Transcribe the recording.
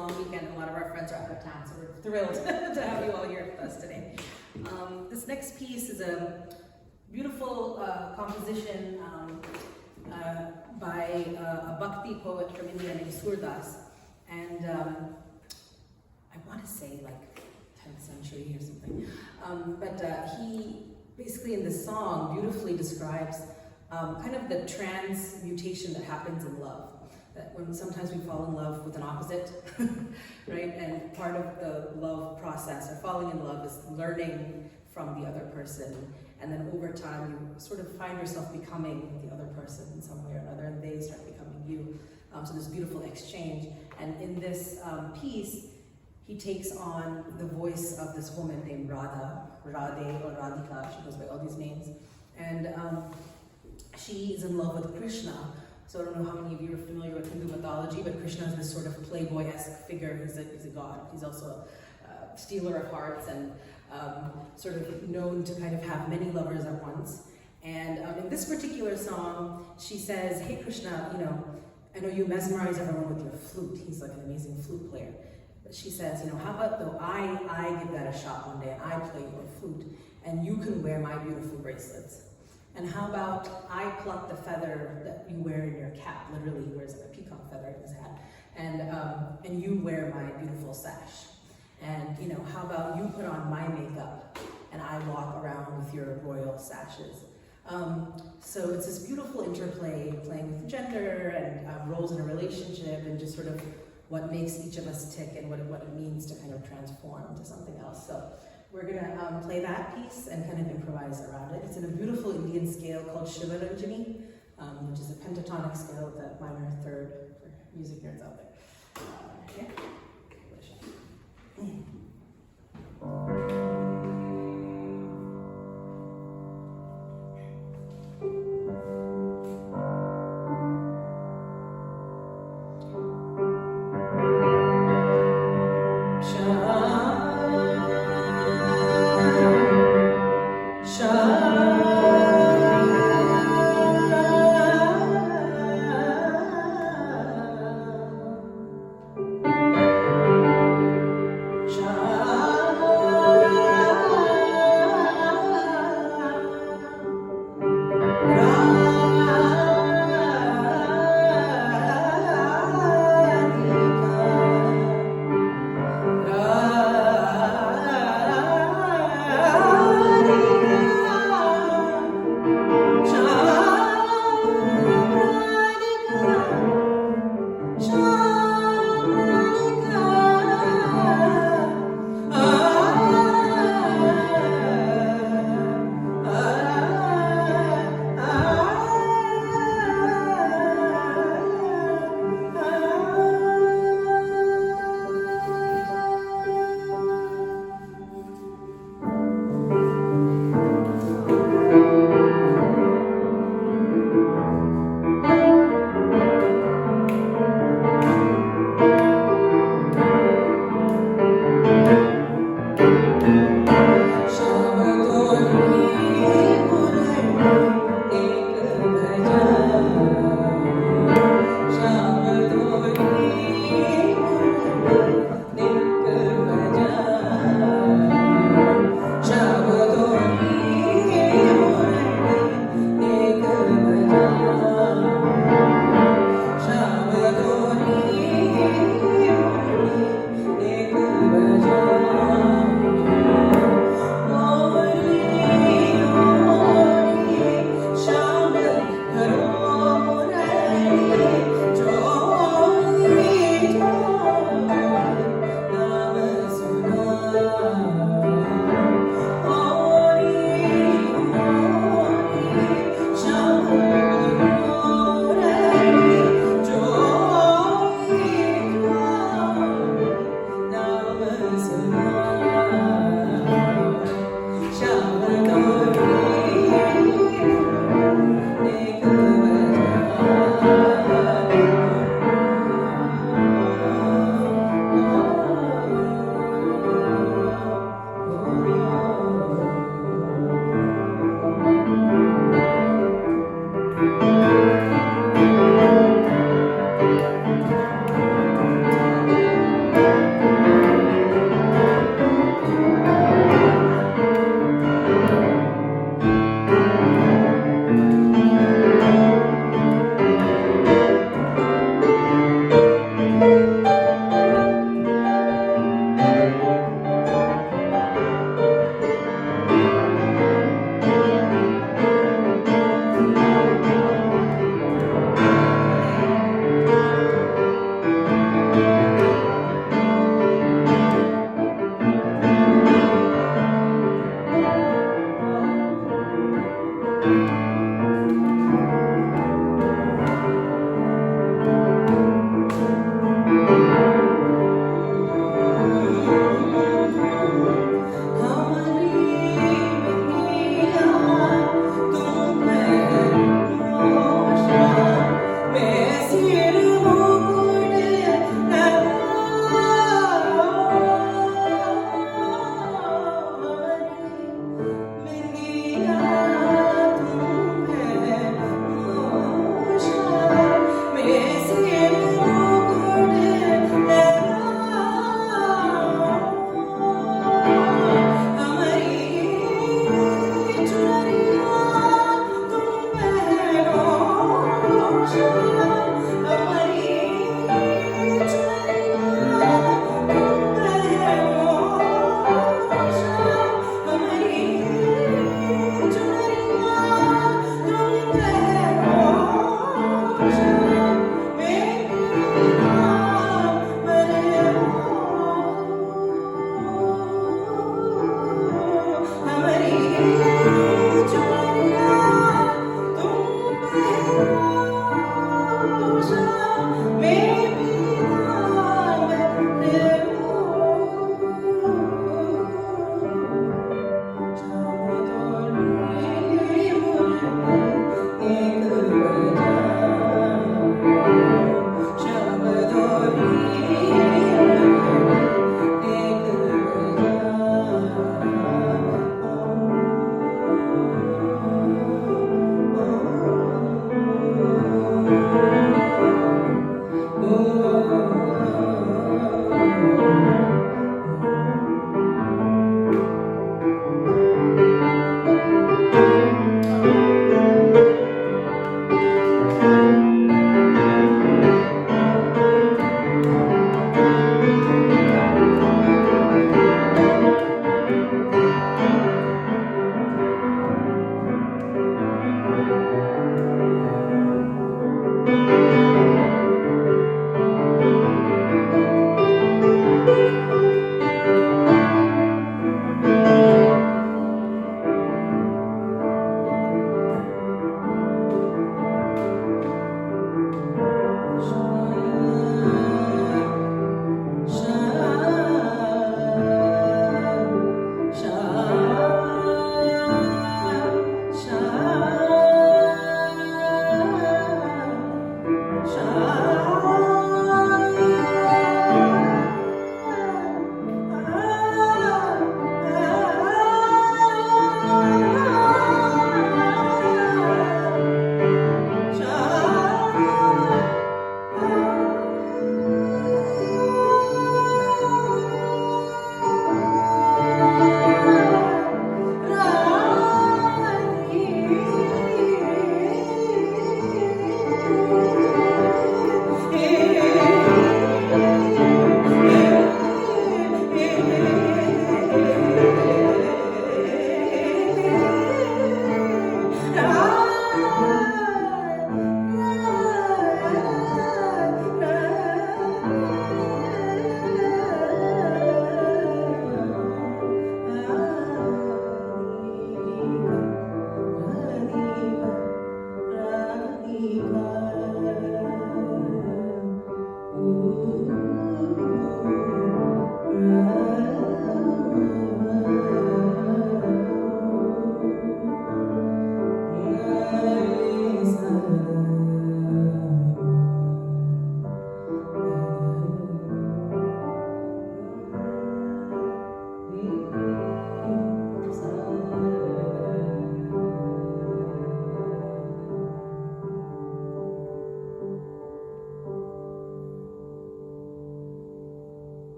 long weekend. A lot of our friends are out of town, so we're thrilled to have you all here with us today. This next piece is a beautiful composition by a Bhakti poet from India named Surdas. And I want to say like 10th century or something. But he basically in this song beautifully describes kind of the transmutation that happens in love. That when sometimes we fall in love with an opposite, right? And part of the love process or falling in love is learning from the other person. And then over time, you sort of find yourself becoming the other person in some way or another, and they start becoming you. So this beautiful exchange. And in this piece, he takes on the voice of this woman named Radha, Radhe or Radhika, she goes by all these names. And she is in love with Krishna. So I don't know how many of you are familiar with Hindu mythology, but Krishna is this sort of playboy-esque figure. He's a god. He's also a stealer of hearts and sort of known to kind of have many lovers at once. And in this particular song, she says, "Hey Krishna, you know, I know you mesmerize everyone with your flute." He's like an amazing flute player. But she says, you know, how about though I give that a shot one day and I play your flute and you can wear my beautiful bracelets. And how about I pluck the feather that you wear in your cap? Literally, he wears like a peacock feather in his hat. And you wear my beautiful sash. And you know, how about you put on my makeup and I walk around with your royal sashes. So it's this beautiful interplay, playing with gender and roles in a relationship and just sort of what makes each of us tick and what it means to kind of transform to something else. So we're gonna play that piece and kind of improvise around it. It's in a beautiful Indian scale called Shivaranjani, which is a pentatonic scale with a minor third for music nerds out there.